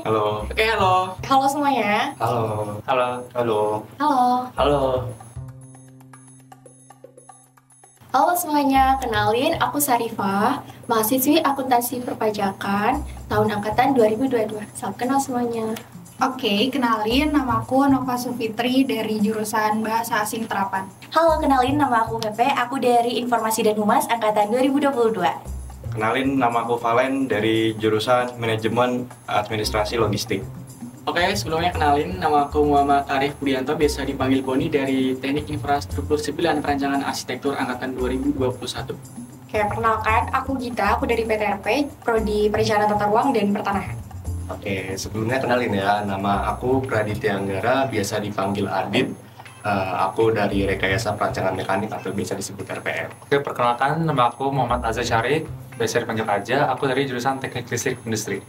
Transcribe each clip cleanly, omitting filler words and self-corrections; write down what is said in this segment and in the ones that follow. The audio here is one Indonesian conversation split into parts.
Halo. Oke, halo. Halo semuanya. Halo. Halo. Halo. Halo. Halo. Halo semuanya, kenalin aku Sarifah, mahasiswi akuntansi perpajakan tahun angkatan 2022. Salam kenal semuanya. Oke, kenalin nama aku Nova Sufitri dari jurusan Bahasa Asing Terapan. Halo, kenalin nama aku Pepe, aku dari Informasi dan Humas angkatan 2022. Kenalin, nama aku Valen dari jurusan Manajemen Administrasi Logistik. Oke, sebelumnya kenalin, nama aku Muhammad Arif Budianto, biasa dipanggil Boni dari Teknik Infrastruktur Sipil dan Perancangan Arsitektur angkatan 2021. Oke, perkenalkan, aku Gita, aku dari PTRP, Prodi Perencanaan Tata Ruang dan Pertanahan. Oke, sebelumnya kenalin ya, nama aku Praditya Anggara, biasa dipanggil Adit. Aku dari Rekayasa Perancangan Mekanik atau biasa disebut RPM. Oke, perkenalkan, nama aku Muhammad Azza Syarif, biasa dipanggil Aja, aku dari jurusan Teknik Listrik Industri.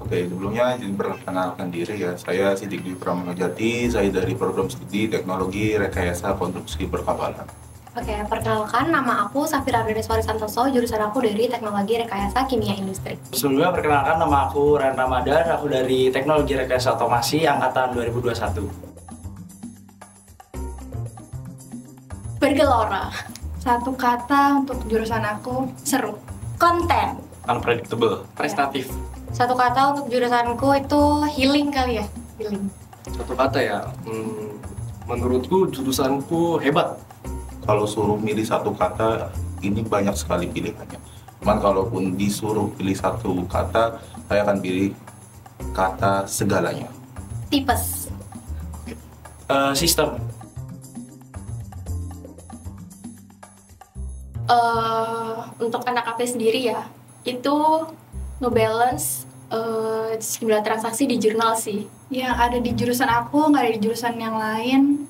Oke, sebelumnya izin perkenalkan diri ya, saya Sidik Dwi Pramonojati, saya dari program studi Teknologi Rekayasa Konstruksi Perkapalan. Oke, perkenalkan, nama aku Safira Ardeswari Santoso, jurusan aku dari Teknologi Rekayasa Kimia Industri. Sebelumnya perkenalkan, nama aku Ren Ramadan, aku dari Teknologi Rekayasa Otomasi angkatan 2021. Bergelora. Satu kata untuk jurusan aku, seru. Konten. Unpredictable. Prestatif. Satu kata untuk jurusanku itu healing kali ya, healing. Satu kata ya, menurutku jurusanku hebat. Kalau suruh milih satu kata, ini banyak sekali pilihannya. Cuman kalaupun disuruh pilih satu kata, saya akan pilih kata segalanya. Tipes. Sistem. Untuk anak AP sendiri ya, itu ngebalance jumlah transaksi di jurnal sih. Yang ada di jurusan aku, nggak ada di jurusan yang lain.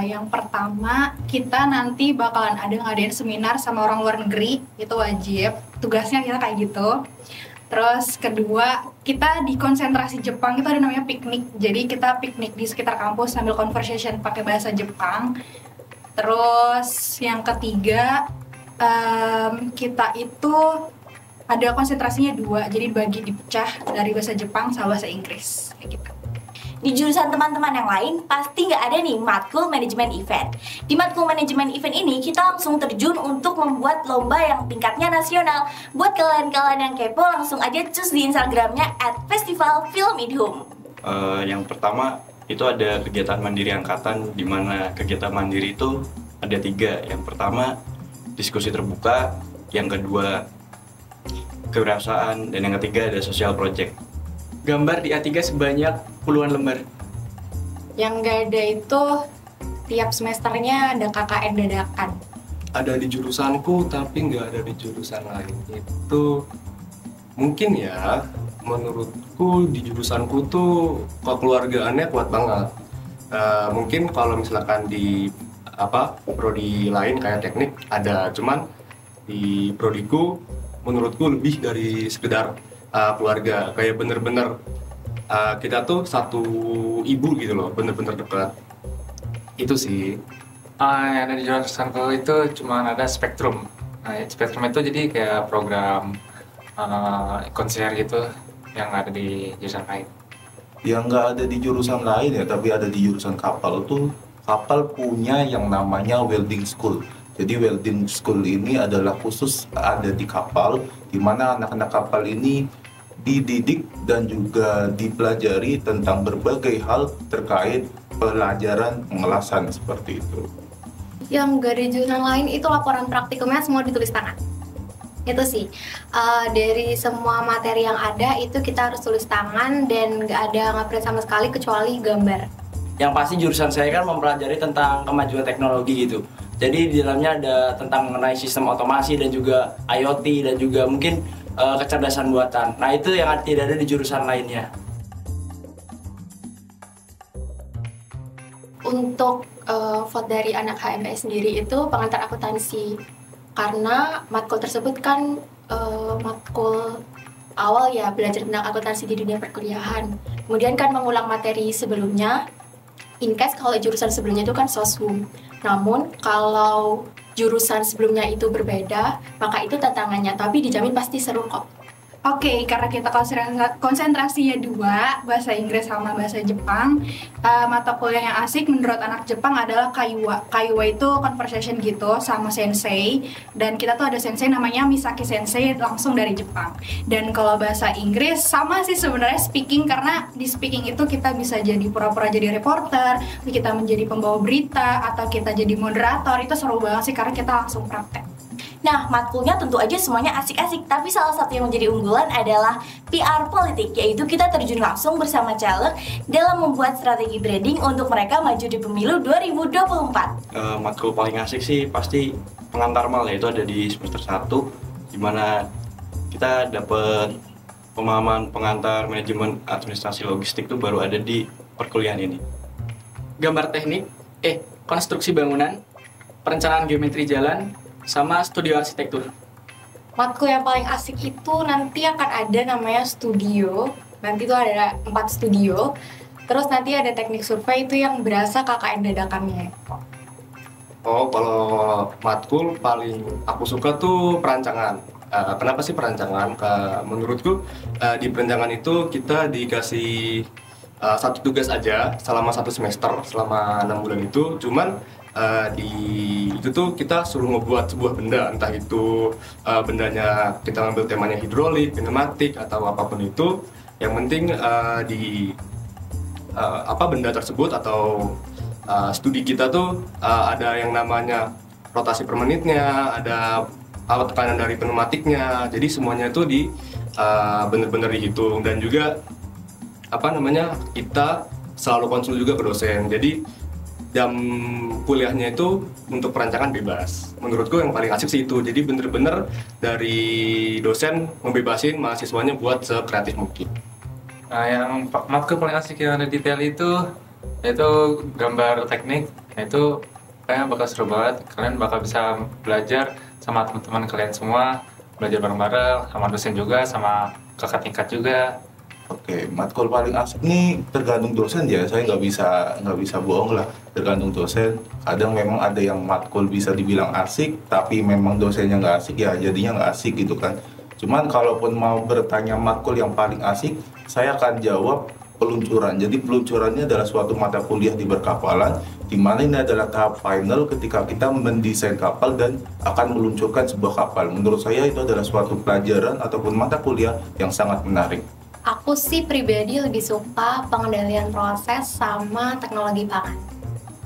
Yang pertama, kita nanti bakalan ngadain seminar sama orang luar negeri, itu wajib. Tugasnya kita kayak gitu. Terus kedua, kita di konsentrasi Jepang itu ada namanya piknik. Jadi kita piknik di sekitar kampus sambil conversation pakai bahasa Jepang. Terus yang ketiga, kita itu ada konsentrasinya 2, jadi dipecah dari bahasa Jepang sama bahasa Inggris kayak gitu. Di jurusan teman-teman yang lain, pasti nggak ada nih matkul manajemen event. Di matkul manajemen event ini, kita langsung terjun untuk membuat lomba yang tingkatnya nasional. Buat kalian-kalian yang kepo, langsung aja cus di Instagramnya @festivalfilmidhum. Yang pertama, itu ada kegiatan mandiri angkatan, di mana kegiatan mandiri itu ada 3. Yang pertama, diskusi terbuka. Yang kedua, kewirausahaan. Dan yang ketiga, ada social project. Gambar di A3 sebanyak puluhan lembar. Yang nggak ada itu tiap semesternya ada KKN dadakan. Ada di jurusanku, tapi nggak ada di jurusan lain. Itu mungkin ya, menurutku di jurusanku tuh kekeluargaannya kuat banget. Mungkin kalau misalkan di prodi lain kayak teknik ada, cuman di prodiku menurutku lebih dari sekedar keluarga, kayak bener-bener kita tuh satu ibu gitu loh, bener-bener dekat. Itu sih. Yang ada di jurusanku itu cuma ada Spektrum. Nah, Spektrum itu jadi kayak program konser gitu yang ada di jurusan lain. Yang nggak ada di jurusan lain ya, tapi ada di jurusan kapal tuh, kapal punya yang namanya welding school. Jadi welding school ini adalah khusus ada di kapal, di mana anak-anak kapal ini dididik dan juga dipelajari tentang berbagai hal terkait pelajaran pengelasan seperti itu. Yang nggak ada di jurusan lain itu laporan praktikumnya semua ditulis tangan. Itu sih, dari semua materi yang ada itu kita harus tulis tangan dan nggak ada nge-print sama sekali kecuali gambar. Yang pasti jurusan saya kan mempelajari tentang kemajuan teknologi gitu. Jadi di dalamnya ada tentang mengenai sistem otomasi dan juga IoT dan juga mungkin kecerdasan buatan. Nah, itu yang tidak ada di jurusan lainnya. Untuk vote dari anak HMS sendiri itu pengantar akuntansi, karena matkul tersebut kan matkul awal ya, belajar tentang akuntansi di dunia perkuliahan. Kemudian kan mengulang materi sebelumnya. In case kalau jurusan sebelumnya itu kan sosum. Namun kalau jurusan sebelumnya itu berbeda, maka itu tantangannya, tapi dijamin pasti seru kok. Oke, karena kita konsentrasinya dua, bahasa Inggris sama bahasa Jepang, mata kuliah yang asik menurut anak Jepang adalah Kaiwa. Kaiwa itu conversation gitu sama sensei, dan kita tuh ada sensei namanya Misaki Sensei langsung dari Jepang. Dan kalau bahasa Inggris sama sih sebenarnya speaking, karena di speaking itu kita bisa jadi pura-pura jadi reporter, kita menjadi pembawa berita, atau kita jadi moderator. Itu seru banget sih karena kita langsung praktek. Nah, matkulnya tentu aja semuanya asik-asik, tapi salah satu yang menjadi unggulan adalah PR politik, yaitu kita terjun langsung bersama caleg dalam membuat strategi branding untuk mereka maju di pemilu 2024. Matkul paling asik sih pasti pengantar mal, yaitu ada di semester 1, dimana kita dapat pemahaman pengantar manajemen administrasi logistik itu baru ada di perkuliahan ini. Gambar teknik, konstruksi bangunan, perencanaan geometri jalan, sama studio arsitektur. Matkul yang paling asik itu nanti akan ada namanya studio. Nanti tuh ada 4 studio. Terus nanti ada teknik survei, itu yang berasa KKN dadakannya. Oh, kalau matkul paling aku suka tuh perancangan. Kenapa sih perancangan? Menurutku di perancangan itu kita dikasih satu tugas aja selama 1 semester, selama 6 bulan itu. Cuman itu tuh kita suruh ngebuat sebuah benda, entah itu bendanya kita ngambil temanya hidrolik, pneumatik, atau apapun itu. Yang penting benda tersebut atau studi kita tuh ada yang namanya rotasi per menitnya, ada tekanan dari pneumatiknya, jadi semuanya itu bener-bener dihitung. Dan juga kita selalu konsul juga ke dosen, jadi jam kuliahnya itu untuk perancangan bebas. Menurutku yang paling asik sih itu, jadi bener-bener dari dosen membebasin mahasiswanya buat sekreatif mungkin. Nah, yang matkul paling asik yang ada di TL itu yaitu gambar teknik. Nah, itu kayaknya bakal seru banget. Kalian bakal bisa belajar sama teman-teman kalian semua, belajar bareng-bareng sama dosen juga, sama kakak tingkat juga. Oke, matkul paling asik nih tergantung dosen ya. Saya nggak bisa bohong lah, tergantung dosen. Kadang memang ada yang matkul bisa dibilang asik, tapi memang dosennya nggak asik, ya jadinya nggak asik gitu kan. Cuman kalaupun mau bertanya matkul yang paling asik, saya akan jawab peluncuran. Jadi peluncurannya adalah suatu mata kuliah di berkapalan, di mana ini adalah tahap final ketika kita mendesain kapal dan akan meluncurkan sebuah kapal. Menurut saya itu adalah suatu pelajaran ataupun mata kuliah yang sangat menarik. Aku sih pribadi lebih suka pengendalian proses sama teknologi pangan.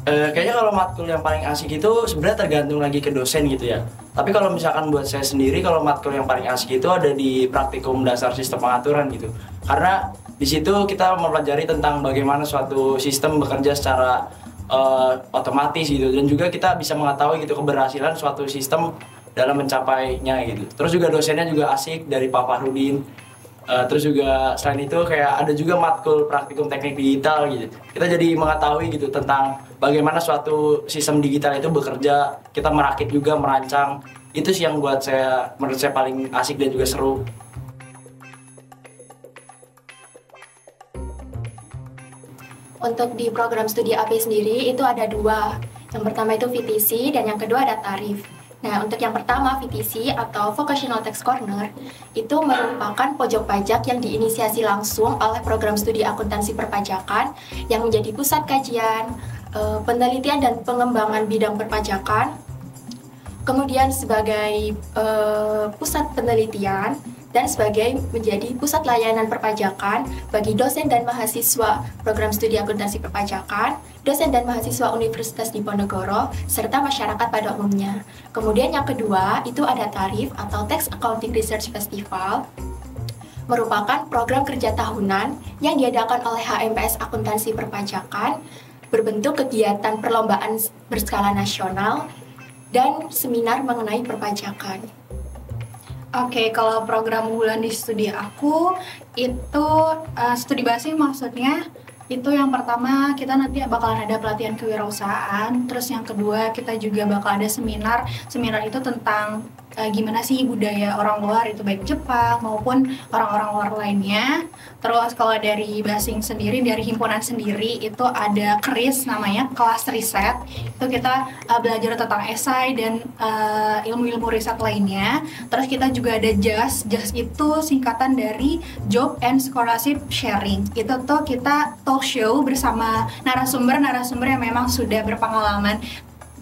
Kayaknya kalau matkul yang paling asik itu sebenarnya tergantung lagi ke dosen gitu ya. Tapi kalau misalkan buat saya sendiri, kalau matkul yang paling asik itu ada di praktikum dasar sistem pengaturan gitu. Karena di situ kita mempelajari tentang bagaimana suatu sistem bekerja secara otomatis gitu, dan juga kita bisa mengetahui gitu keberhasilan suatu sistem dalam mencapainya gitu. Terus juga dosennya juga asik dari Pak Fahrudin. Terus juga selain itu kayak ada juga matkul praktikum teknik digital gitu. Kita jadi mengetahui gitu tentang bagaimana suatu sistem digital itu bekerja. Kita merakit juga, merancang. Itu sih yang menurut saya paling asik dan juga seru. Untuk di program studi AP sendiri itu ada 2. Yang pertama itu VTC dan yang kedua ada tarif. Nah, untuk yang pertama, VTC atau Vocational Tax Corner, itu merupakan pojok pajak yang diinisiasi langsung oleh program studi akuntansi perpajakan yang menjadi pusat kajian, penelitian dan pengembangan bidang perpajakan, kemudian sebagai pusat penelitian, dan sebagai menjadi pusat layanan perpajakan bagi dosen dan mahasiswa program studi akuntansi perpajakan, dosen dan mahasiswa Universitas Diponegoro, serta masyarakat pada umumnya. Kemudian yang kedua, itu ada tarif atau Tax Accounting Research Festival, merupakan program kerja tahunan yang diadakan oleh HMPS Akuntansi Perpajakan, berbentuk kegiatan perlombaan berskala nasional, dan seminar mengenai perpajakan. Oke, kalau program unggulan di studi aku itu studi basi maksudnya itu yang pertama kita nanti bakalan ada pelatihan kewirausahaan, terus yang kedua kita juga bakal ada seminar itu tentang gimana sih budaya orang luar itu, baik Jepang maupun orang-orang luar lainnya. Terus kalau dari Basing sendiri, dari himpunan sendiri itu ada KRIS namanya, kelas riset. Itu kita belajar tentang esai dan ilmu-ilmu riset lainnya. Terus kita juga ada JAS. JAS itu singkatan dari Job and Scholarship Sharing. Itu tuh kita talk show bersama narasumber yang memang sudah berpengalaman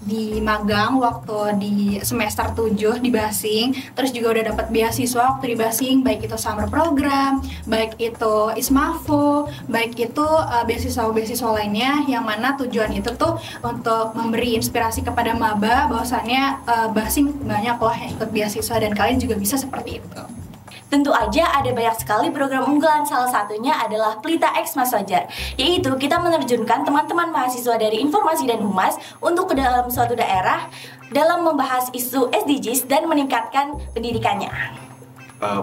di magang waktu di semester 7 di Basing, terus juga udah dapat beasiswa waktu di Basing, baik itu summer program, baik itu ISMAFO, baik itu beasiswa lainnya, yang mana tujuan itu tuh untuk memberi inspirasi kepada maba bahwasannya Basing banyak loh yang ikut beasiswa dan kalian juga bisa seperti itu. Tentu aja ada banyak sekali program unggulan, salah satunya adalah Pelita X Mas Fajar, yaitu kita menerjunkan teman-teman mahasiswa dari Informasi dan Humas untuk ke dalam suatu daerah dalam membahas isu SDGs dan meningkatkan pendidikannya.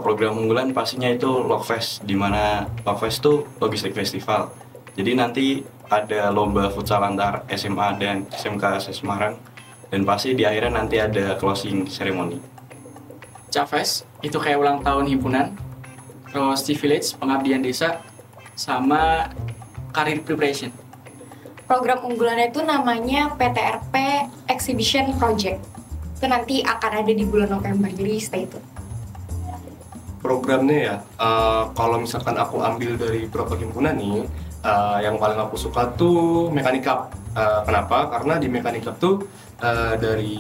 Program unggulan pastinya itu Lokfest, di mana Lokfest itu logistik festival. Jadi nanti ada lomba futsal antar SMA dan SMK Semarang, dan pasti di akhirnya nanti ada closing ceremony. Cafes itu kayak ulang tahun himpunan, terus Village pengabdian desa, sama career preparation. Program unggulannya itu namanya PTRP Exhibition Project. Itu nanti akan ada di bulan November, jadi stay tune. Programnya ya, kalau misalkan aku ambil dari beberapa himpunan nih, yang paling aku suka tuh Mekanikap. Kenapa? Karena di Mekanikap tuh dari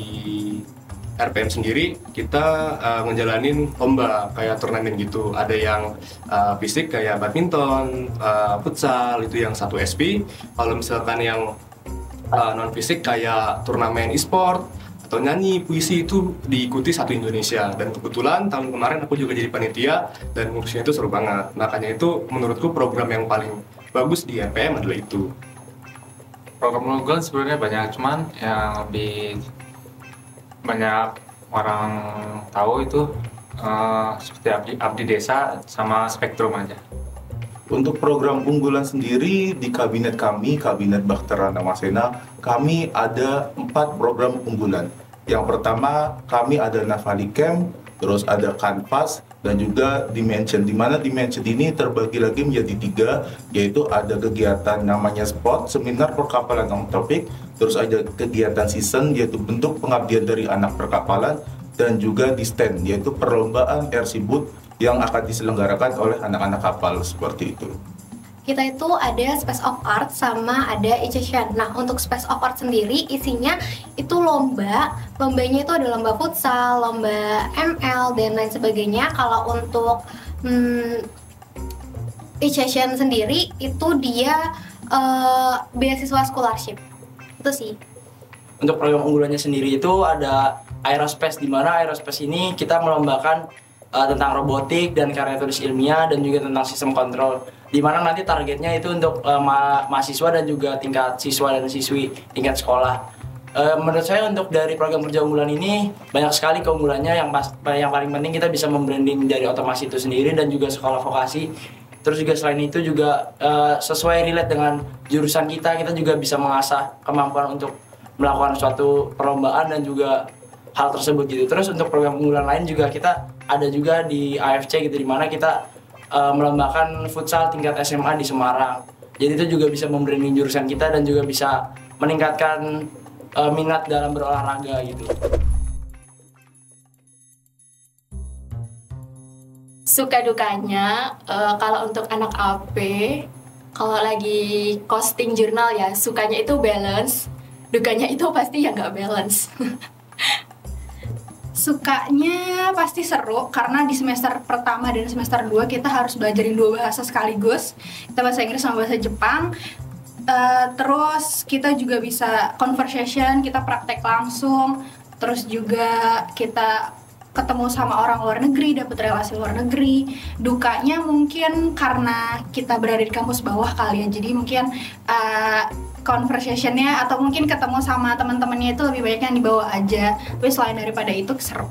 RPM sendiri kita ngejalanin lomba kayak turnamen gitu. Ada yang fisik kayak badminton, futsal itu yang 1 SP. Kalau misalkan yang non fisik kayak turnamen e-sport atau nyanyi, puisi itu diikuti 1 Indonesia. Dan kebetulan tahun kemarin aku juga jadi panitia dan ngurusnya itu seru banget. Makanya itu menurutku program yang paling bagus di RPM adalah itu. Program unggulan sebenarnya banyak, cuman yang lebih banyak orang tahu itu seperti abdi desa sama spektrum aja. Untuk program unggulan sendiri di kabinet kami, Kabinet Bahtera Namasena, kami ada 4 program unggulan. Yang pertama kami ada Navali Camp, terus ada Canvas, dan juga Dimension, di mana Dimension ini terbagi lagi menjadi 3, yaitu ada kegiatan namanya SPOT, Seminar Perkapalan on Topic, terus ada kegiatan season, yaitu bentuk pengabdian dari anak perkapalan, dan juga di stand, yaitu perlombaan RC Boot yang akan diselenggarakan oleh anak-anak kapal, seperti itu. Kita itu ada Space of Art sama ada Echesian. Nah, untuk Space of Art sendiri isinya itu lomba. Lombanya itu ada lomba futsal, lomba ML, dan lain sebagainya. Kalau untuk Echesian sendiri itu dia beasiswa scholarship. Itu sih. Untuk program unggulannya sendiri itu ada Aerospace, di mana Aerospace ini kita melombakan tentang robotik dan karya tulis ilmiah dan juga tentang sistem kontrol, di mana nanti targetnya itu untuk mahasiswa dan juga tingkat siswa dan siswi tingkat sekolah. Menurut saya untuk dari program kerja unggulan ini banyak sekali keunggulannya. Yang paling penting kita bisa membranding dari otomasi itu sendiri dan juga sekolah vokasi. Terus juga selain itu juga sesuai relate dengan jurusan kita juga bisa mengasah kemampuan untuk melakukan suatu perlombaan dan juga hal tersebut gitu. Terus untuk program unggulan lain juga kita ada juga di AFC gitu, di mana kita melombakan futsal tingkat SMA di Semarang. Jadi itu juga bisa membranding jurusan kita dan juga bisa meningkatkan minat dalam berolahraga gitu. Suka dukanya kalau untuk anak AP, kalau lagi posting jurnal ya, sukanya itu balance, dukanya itu pasti ya nggak balance. Sukanya pasti seru karena di semester pertama dan semester 2 kita harus belajarin 2 bahasa sekaligus. Kita bahasa Inggris sama bahasa Jepang. Terus kita juga bisa conversation, kita praktek langsung. Terus juga kita ketemu sama orang luar negeri, dapat relasi luar negeri. Dukanya mungkin karena kita berada di kampus bawah kali ya. Jadi mungkin conversationnya atau mungkin ketemu sama teman-temannya itu lebih banyak yang di bawah aja. Tapi selain daripada itu seru.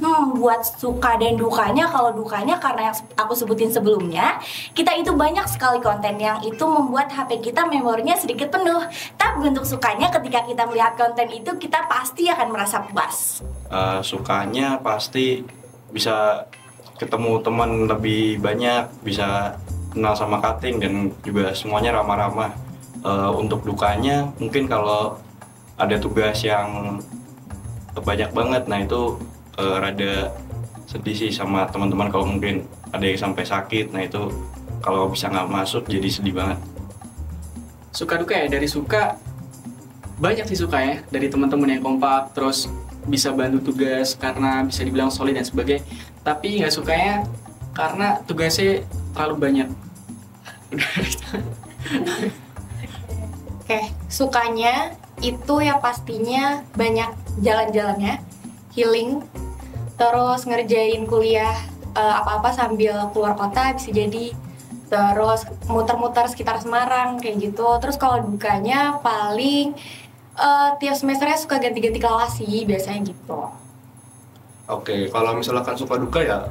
Buat suka dan dukanya, kalau dukanya karena yang aku sebutin sebelumnya, kita itu banyak sekali konten yang itu membuat HP kita memorinya sedikit penuh. Tapi untuk sukanya, ketika kita melihat konten itu, kita pasti akan merasa puas. Sukanya pasti bisa ketemu teman lebih banyak, bisa kenal sama cutting, dan juga semuanya ramah-ramah. Untuk dukanya mungkin kalau ada tugas yang banyak banget, nah itu rada sedih sih sama teman-teman kalau mungkin ada yang sampai sakit. Nah itu kalau bisa nggak masuk jadi sedih banget. Suka duka ya, dari suka banyak sih sukanya, dari teman-teman yang kompak, terus bisa bantu tugas karena bisa dibilang solid dan sebagainya. Tapi nggak sukanya karena tugasnya terlalu banyak. Oke, sukanya itu ya pastinya banyak jalan-jalannya, healing, terus ngerjain kuliah apa-apa sambil keluar kota bisa jadi, terus muter-muter sekitar Semarang kayak gitu. Terus kalau dukanya paling tiap semesternya suka ganti-ganti kelas sih biasanya gitu. Oke, kalau misalkan suka duka ya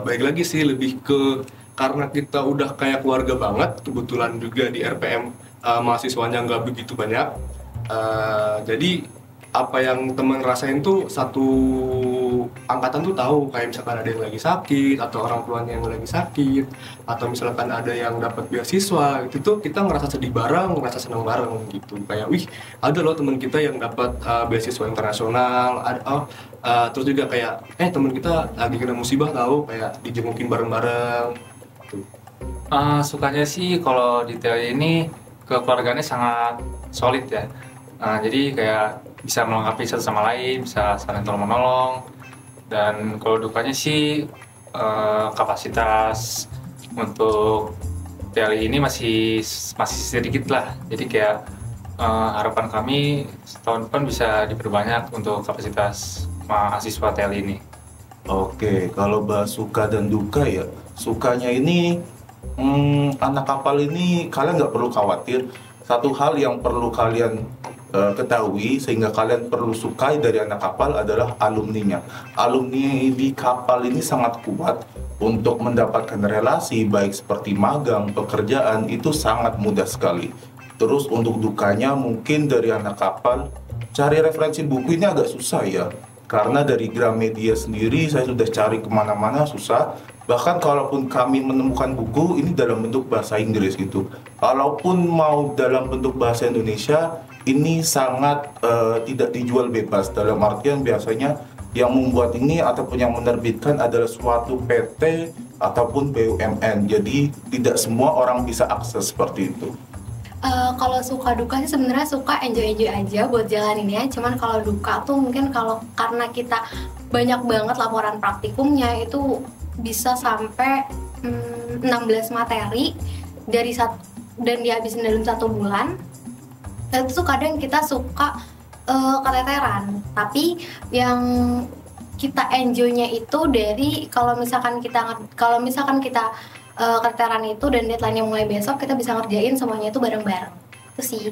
baik lagi sih, lebih ke karena kita udah kayak keluarga banget, kebetulan juga di RPM mahasiswanya nggak begitu banyak. Jadi apa yang temen rasain tuh satu angkatan tuh tahu, kayak misalkan ada yang lagi sakit atau orang tuanya yang lagi sakit, atau misalkan ada yang dapat beasiswa, itu tuh kita ngerasa sedih bareng, ngerasa senang bareng gitu. Kayak wih, ada loh teman kita yang dapat beasiswa internasional, terus juga kayak teman kita lagi kena musibah tahu, kayak dijengukin bareng-bareng gitu. Sukanya sih kalau detail ini kekeluargaannya sangat solid ya. Jadi kayak bisa melengkapi satu sama lain, bisa saling tolong-menolong. Dan kalau dukanya sih kapasitas untuk TLI ini masih sedikit lah. Jadi kayak harapan kami tahun depan bisa diperbanyak untuk kapasitas mahasiswa TLI ini. Oke, kalau bahas suka dan duka ya, sukanya ini anak kapal ini kalian nggak perlu khawatir. Satu hal yang perlu kalian ketahui sehingga kalian perlu sukai dari anak kapal adalah alumninya. Alumni di kapal ini sangat kuat untuk mendapatkan relasi baik seperti magang, pekerjaan, itu sangat mudah sekali. Terus untuk dukanya mungkin dari anak kapal, cari referensi buku ini agak susah ya. Karena dari Gramedia sendiri saya sudah cari kemana-mana susah. Bahkan kalaupun kami menemukan buku ini dalam bentuk bahasa Inggris gitu, kalaupun mau dalam bentuk bahasa Indonesia, ini sangat tidak dijual bebas. Dalam artian biasanya yang membuat ini ataupun yang menerbitkan adalah suatu PT ataupun BUMN. Jadi tidak semua orang bisa akses seperti itu. Kalau suka duka sih sebenarnya suka enjoy aja buat jalanin ya. Cuman kalau duka tuh mungkin kalau karena kita banyak banget laporan praktikumnya, itu bisa sampai 16 materi dan dihabisin dalam 1 bulan. Itu tuh kadang kita suka keteteran. Tapi yang kita enjoynya itu dari kalau misalkan kita keteteran itu dan deadline-nya mulai besok, kita bisa ngerjain semuanya itu bareng-bareng. Itu sih.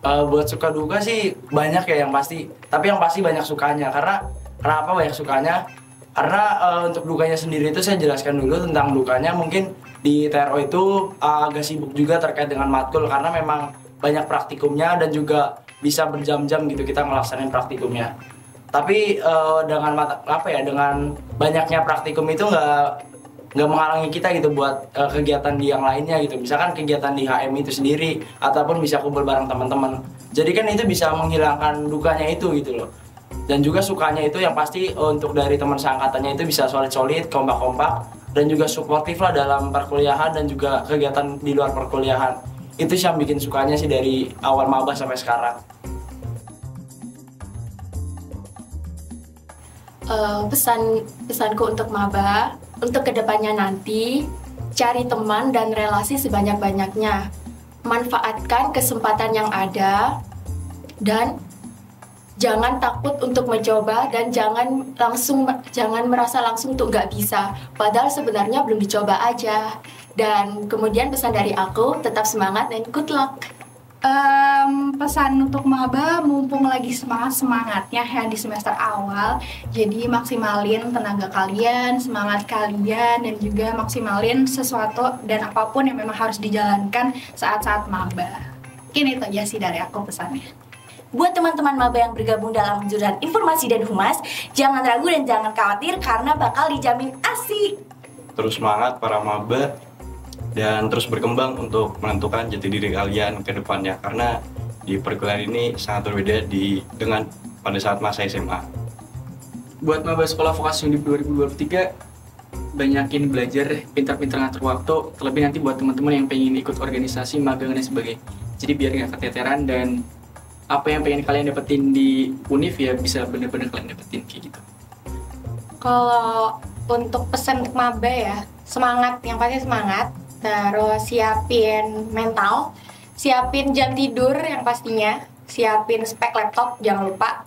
Buat suka duka sih banyak ya yang pasti. Tapi yang pasti banyak sukanya. Karena kenapa banyak sukanya? Karena untuk dukanya sendiri itu saya jelaskan dulu tentang dukanya. Mungkin di TRO itu agak sibuk juga terkait dengan matkul karena memang banyak praktikumnya dan juga bisa berjam-jam gitu kita ngelaksanain praktikumnya. Tapi dengan banyaknya praktikum itu nggak menghalangi kita gitu buat kegiatan di yang lainnya gitu. Misalkan kegiatan di HM itu sendiri ataupun bisa kumpul bareng teman-teman. Jadi kan itu bisa menghilangkan dukanya itu gitu loh. Dan juga sukanya itu yang pasti untuk dari teman seangkatannya itu bisa solid-solid, kompak-kompak, dan juga suportif lah dalam perkuliahan dan juga kegiatan di luar perkuliahan. Itu sih yang bikin sukanya sih dari awal maba sampai sekarang. Pesanku untuk maba, untuk kedepannya nanti cari teman dan relasi sebanyak-banyaknya, manfaatkan kesempatan yang ada, dan jangan takut untuk mencoba, dan jangan merasa langsung tuh nggak bisa, padahal sebenarnya belum dicoba aja. Dan kemudian pesan dari aku, tetap semangat dan good luck. Pesan untuk maba, mumpung lagi semangatnya ya di semester awal, jadi maksimalin tenaga kalian, semangat kalian, dan juga maksimalin sesuatu dan apapun yang memang harus dijalankan saat-saat maba. Mungkin itu aja sih dari aku pesannya. Buat teman-teman maba yang bergabung dalam jurusan informasi dan humas, jangan ragu dan jangan khawatir karena bakal dijamin asik. Terus semangat para maba dan terus berkembang untuk menentukan jati diri kalian ke depannya, karena di perkuliahan ini sangat berbeda dengan pada saat masa SMA. Buat maba sekolah vokasi Undip 2023, banyakin belajar, pintar-pintar ngatur waktu, terlebih nanti buat teman-teman yang pengen ikut organisasi, magang dan sebagainya. Jadi biar nggak keteteran dan apa yang pengen kalian dapetin di Univ ya bisa bener-bener kalian dapetin kayak gitu. Kalau untuk pesan untuk maba ya, semangat, yang pasti semangat. Terus siapin mental, siapin jam tidur yang pastinya, siapin spek laptop jangan lupa,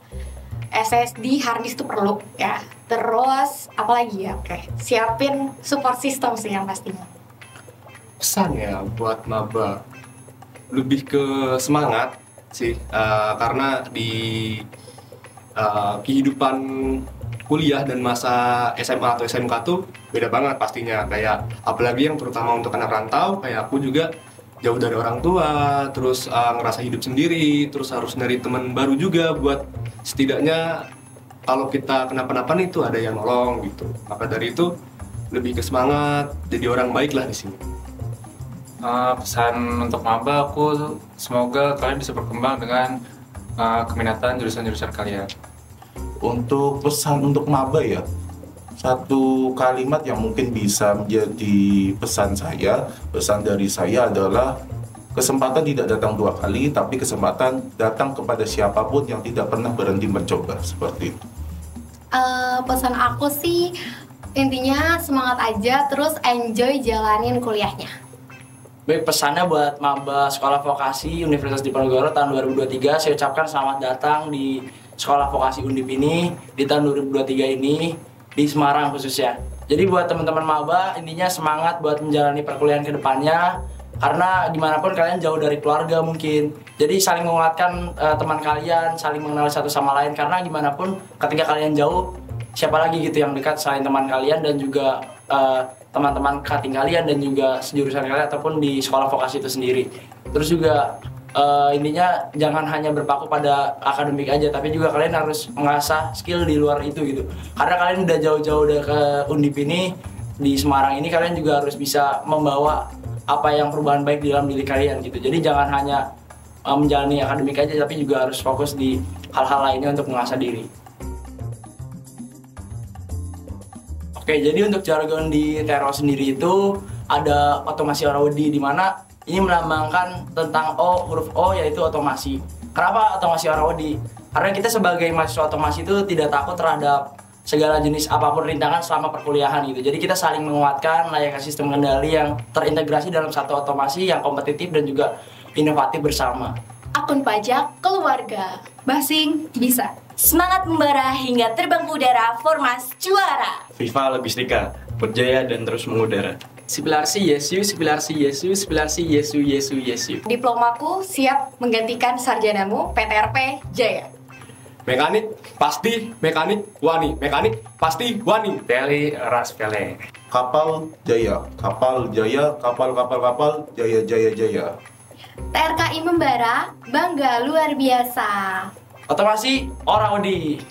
SSD, hard disk itu perlu ya. Terus apalagi ya, oke, siapin support system sih yang pastinya. Pesan ya buat maba, lebih ke semangat sih, karena di kehidupan kuliah dan masa SMA atau SMK tuh beda banget pastinya, kayak apalagi yang terutama untuk anak rantau kayak aku juga jauh dari orang tua, terus ngerasa hidup sendiri, terus harus nyari teman baru juga buat setidaknya kalau kita kenapa-napa nih tuh ada yang nolong gitu. Maka dari itu lebih ke semangat, jadi orang baik lah di sini. Pesan untuk maba aku, semoga kalian bisa berkembang dengan keminatan jurusan-jurusan kalian. Untuk pesan untuk maba ya, satu kalimat yang mungkin bisa menjadi pesan dari saya adalah kesempatan tidak datang dua kali, tapi kesempatan datang kepada siapapun yang tidak pernah berhenti mencoba, seperti itu. Pesan aku sih intinya semangat aja, terus enjoy jalanin kuliahnya. Baik, pesannya buat maba sekolah vokasi Universitas Diponegoro tahun 2023, saya ucapkan selamat datang di sekolah vokasi Undip ini di tahun 2023 ini di Semarang khususnya. Jadi buat teman-teman maba, intinya semangat buat menjalani perkuliahan ke depannya, karena dimanapun kalian jauh dari keluarga mungkin. Jadi saling menguatkan teman kalian, saling mengenal satu sama lain, karena dimanapun ketika kalian jauh, siapa lagi gitu yang dekat selain teman kalian dan juga teman-teman cutting kalian dan juga sejurusan kalian ataupun di sekolah vokasi itu sendiri. Terus juga intinya jangan hanya berpaku pada akademik aja, tapi juga kalian harus mengasah skill di luar itu gitu. Karena kalian udah jauh-jauh udah ke Undip ini, di Semarang ini kalian juga harus bisa membawa apa yang perubahan baik di dalam diri kalian gitu. Jadi jangan hanya menjalani akademik aja, tapi juga harus fokus di hal-hal lainnya untuk mengasah diri. Oke, jadi untuk jargon di Tero sendiri itu ada otomasi Orawedi, di mana ini melambangkan tentang huruf O yaitu otomasi. Kenapa otomasi Orawedi? Karena kita sebagai mahasiswa otomasi itu tidak takut terhadap segala jenis apapun rintangan selama perkuliahan gitu. Jadi kita saling menguatkan layaknya sistem kendali yang terintegrasi dalam satu otomasi yang kompetitif dan juga inovatif bersama. Akun pajak keluarga. Basing bisa. Semangat membara hingga terbang ke udara, Formas juara. Viva Logistika, berjaya dan terus mengudara. Sipilarsi Yesu, Sipilarsi Yesu, Sipilarsi Yesu, Yesu, Yesu. Diplomaku siap menggantikan sarjanamu, PTRP Jaya. Mekanik pasti mekanik wani, mekanik pasti wani. Teli ras pele. Kapal jaya, kapal jaya, kapal jaya jaya jaya. TRKI membara, bangga luar biasa. Otomasi Orawedi.